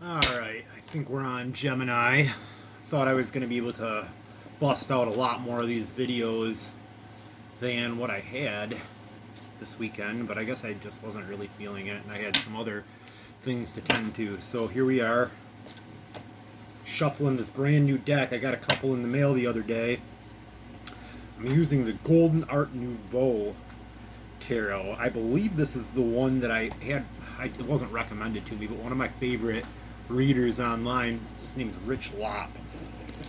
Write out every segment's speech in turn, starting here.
Alright, I think we're on Gemini. Thought I was going to be able to bust out a lot more of these videos than what I had this weekend, but I guess I just wasn't really feeling it, and I had some other things to tend to. So here we are, shuffling this brand new deck. I got a couple in the mail the other day. I'm using the Golden Art Nouveau Tarot. I believe this is the one that I had. It wasn't recommended to me, but one of my favorite readers online, his name's Rich Lopp,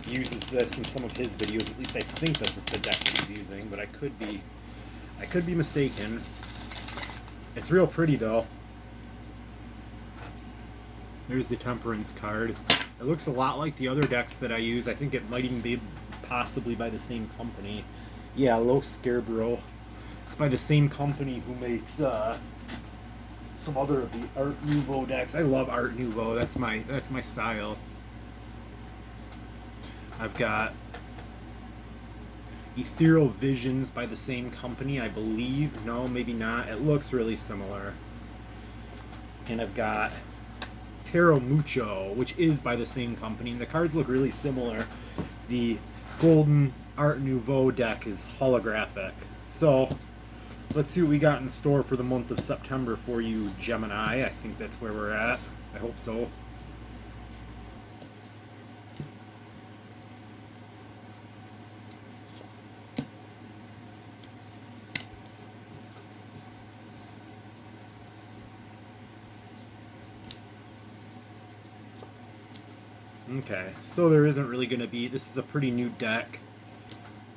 uses this in some of his videos. At least I think this is the deck he's using, but I could be mistaken. It's real pretty though. There's the Temperance card. It looks a lot like the other decks that I use. I think it might even be possibly by the same company. Yeah, Lo Scarecrow. It's by the same company who makes some other of the Art Nouveau decks. I love Art Nouveau. That's my style. I've got Ethereal Visions by the same company, I believe. No, maybe not. It looks really similar. And I've got Tarot Mucho, which is by the same company, and the cards look really similar. The Golden Art Nouveau deck is holographic. So let's see what we got in store for the month of September for you, Gemini. I think that's where we're at. I hope so. Okay, so there isn't really going to be... This is a pretty new deck,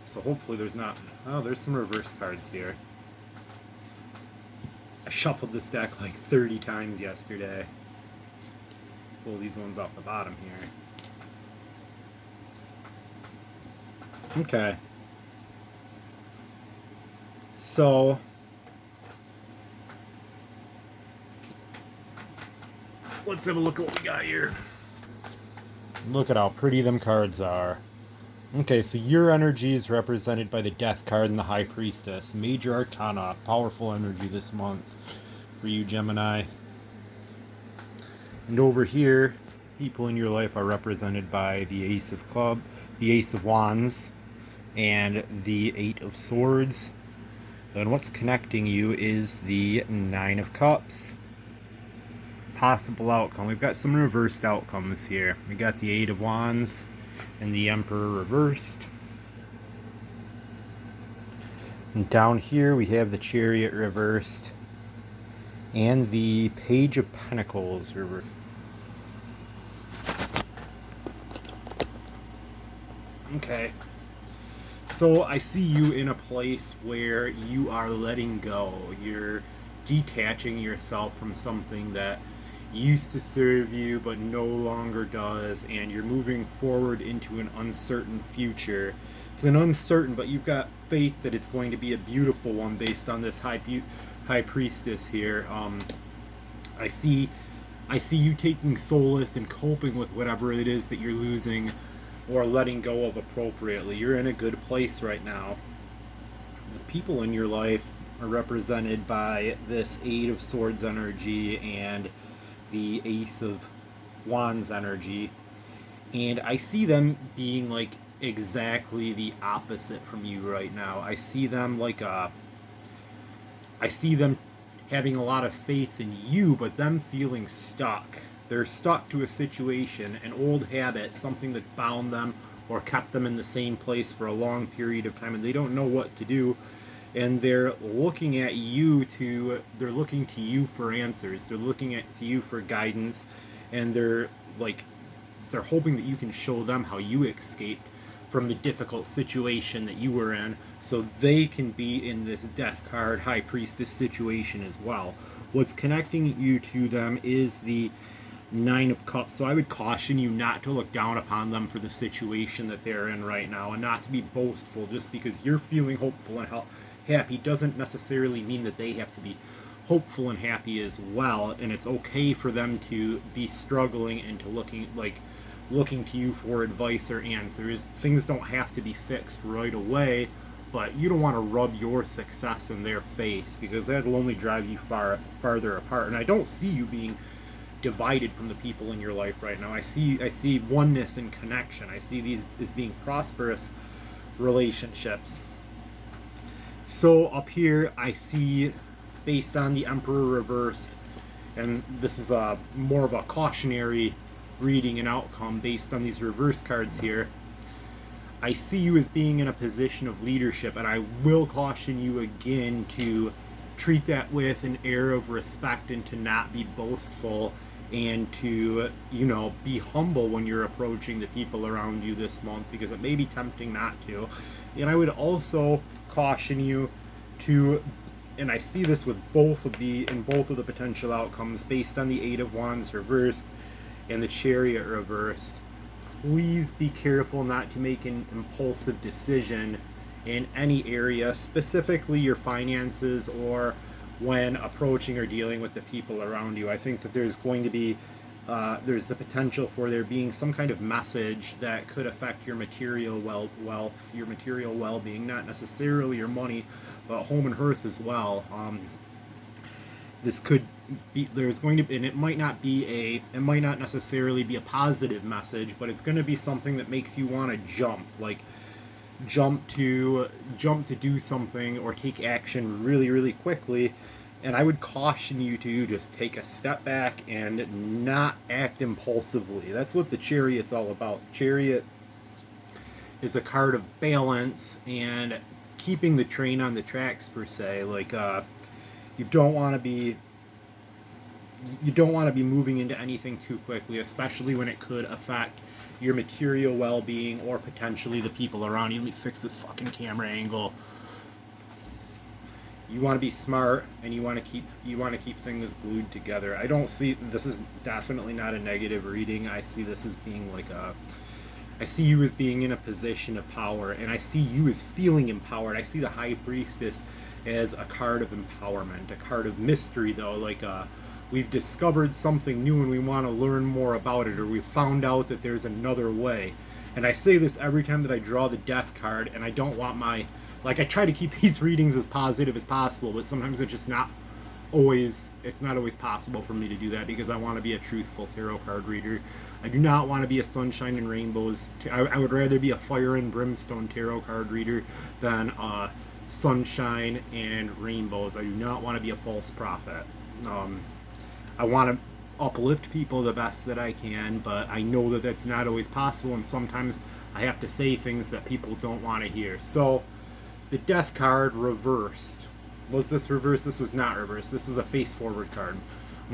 so hopefully there's not... Oh, there's some reverse cards here. I shuffled this deck like 30 times yesterday. Pull these ones off the bottom here. Okay. So let's have a look at what we got here. Look at how pretty them cards are. Okay, so your energy is represented by the Death card and the High Priestess. Major Arcana, powerful energy this month for you, Gemini. And over here, people in your life are represented by the Ace of Clubs, the Ace of Wands, and the Eight of Swords. And what's connecting you is the Nine of Cups. Possible outcome. We've got some reversed outcomes here. We got the Eight of Wands and the Emperor reversed. And down here we have the Chariot reversed and the Page of Pentacles reversed. Okay. So I see you in a place where you are letting go. You're detaching yourself from something that used to serve you but no longer does, and you're moving forward into an uncertain future. It's an uncertain, but you've got faith that it's going to be a beautiful one based on this high priestess here. I see you taking solace and coping with whatever it is that you're losing or letting go of appropriately. You're in a good place right now. The people in your life are represented by this Eight of Swords energy and the Ace of Wands energy, and I see them being like exactly the opposite from you right now. I see them having a lot of faith in you, but them feeling stuck. They're stuck to a situation, an old habit, something that's bound them or kept them in the same place for a long period of time, and they don't know what to do. And they're looking at you they're looking to you for answers. They're looking to you for guidance, and they're hoping that you can show them how you escaped from the difficult situation that you were in, so they can be in this Death card, High Priestess situation as well. What's connecting you to them is the Nine of Cups, so I would caution you not to look down upon them for the situation that they're in right now, and not to be boastful. Just because you're feeling hopeful and happy doesn't necessarily mean that they have to be hopeful and happy as well, and it's okay for them to be struggling and to looking to you for advice or answers. Things don't have to be fixed right away, but you don't want to rub your success in their face, because that'll only drive you farther apart. And I don't see you being divided from the people in your life right now. I see oneness and connection. I see these as being prosperous relationships. So up here I see, based on the Emperor reversed, and this is a more of a cautionary reading and outcome based on these reverse cards here, I see you as being in a position of leadership, and I will caution you again to treat that with an air of respect and to not be boastful, and to, you know, be humble when you're approaching the people around you this month, because it may be tempting not to. And I would also caution you to, and I see this with both of the potential outcomes based on the Eight of Wands reversed and the Chariot reversed, please be careful not to make an impulsive decision in any area, specifically your finances or when approaching or dealing with the people around you. I think that there's going to be there's the potential for there being some kind of message that could affect your material wealth, your material well-being, not necessarily your money, but home and hearth as well. This could be, there's going to be, and it might not necessarily be a positive message, but it's going to be something that makes you want to jump to do something or take action really quickly. And I would caution you to just take a step back and not act impulsively. That's what the Chariot's all about. Chariot is a card of balance and keeping the train on the tracks, per se. Like, you don't want to be moving into anything too quickly, especially when it could affect your material well-being or potentially the people around you. Let me fix this fucking camera angle. You want to be smart, and you want to keep things glued together. I don't see, this is definitely not a negative reading. I see this as being like I see you as being in a position of power, and I see you as feeling empowered. I see the High Priestess as a card of empowerment, a card of mystery, though, like we've discovered something new and we want to learn more about it, or we've found out that there's another way. And I say this every time that I draw the Death card, and I don't want my, like, I try to keep these readings as positive as possible, but sometimes it's not always possible for me to do that, because I want to be a truthful tarot card reader. I do not want to be a sunshine and rainbows. I would rather be a fire and brimstone tarot card reader than sunshine and rainbows. I do not want to be a false prophet. I want to uplift people the best that I can, but I know that that's not always possible, and sometimes I have to say things that people don't want to hear. So the Death card reversed. Was this reversed? This was not reversed. This is a face forward card.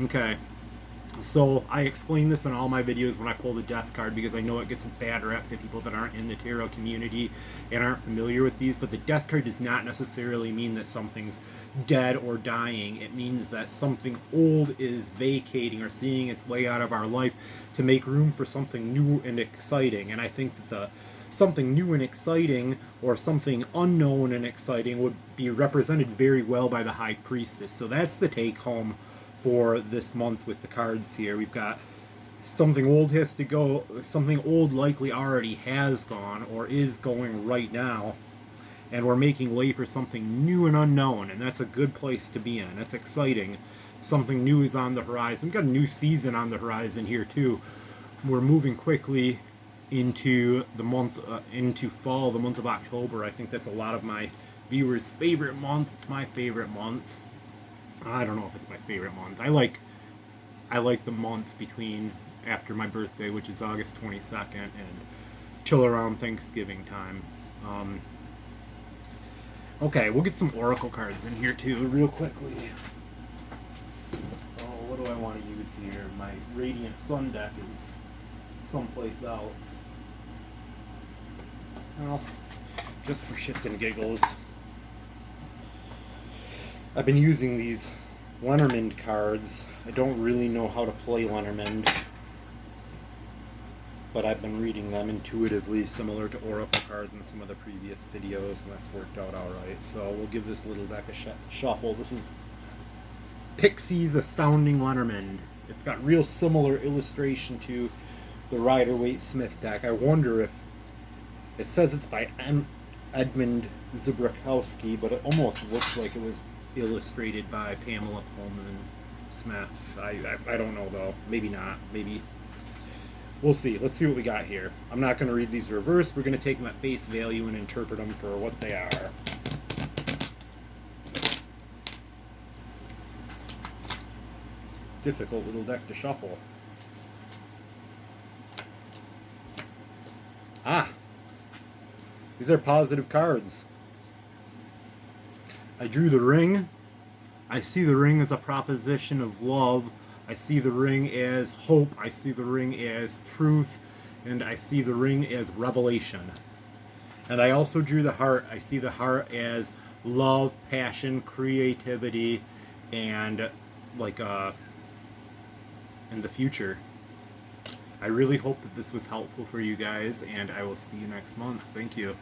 Okay. So I explain this in all my videos when I pull the Death card, because I know it gets a bad rep to people that aren't in the tarot community and aren't familiar with these. But the Death card does not necessarily mean that something's dead or dying. It means that something old is vacating or seeing its way out of our life to make room for something new and exciting. And I think that something new and exciting, or something unknown and exciting, would be represented very well by the High Priestess. So that's the take home for this month with the cards here. We've got something old has to go, something old likely already has gone or is going right now, and we're making way for something new and unknown, and that's a good place to be in. That's exciting. Something new is on the horizon. We've got a new season on the horizon here too. We're moving quickly into the month, into fall, the month of October. I think that's a lot of my viewers' favorite month. It's my favorite month. I don't know if it's my favorite month. I like the months between after my birthday, which is August 22nd, and till around Thanksgiving time. Okay, we'll get some oracle cards in here too, real quickly. Oh, what do I want to use here? My Radiant Sun deck is someplace else. Well, just for shits and giggles, I've been using these Lenormand cards. I don't really know how to play Lenormand, but I've been reading them intuitively, similar to oracle cards in some of the previous videos, and that's worked out alright. So we'll give this little deck a shuffle. This is Pixie's Astounding Lenormand. It's got real similar illustration to the Rider-Waite-Smith deck. I wonder if it says it's by Edmund Zbrakowski, but it almost looks like it was illustrated by Pamela Pullman. Smith. I don't know though. Maybe not. Maybe. We'll see. Let's see what we got here. I'm not going to read these reverse. We're going to take them at face value and interpret them for what they are. Difficult little deck to shuffle. Ah! These are positive cards. I drew the ring. I see the ring as a proposition of love. I see the ring as hope. I see the ring as truth. And I see the ring as revelation. And I also drew the heart. I see the heart as love, passion, creativity, and like in the future. I really hope that this was helpful for you guys, and I will see you next month. Thank you.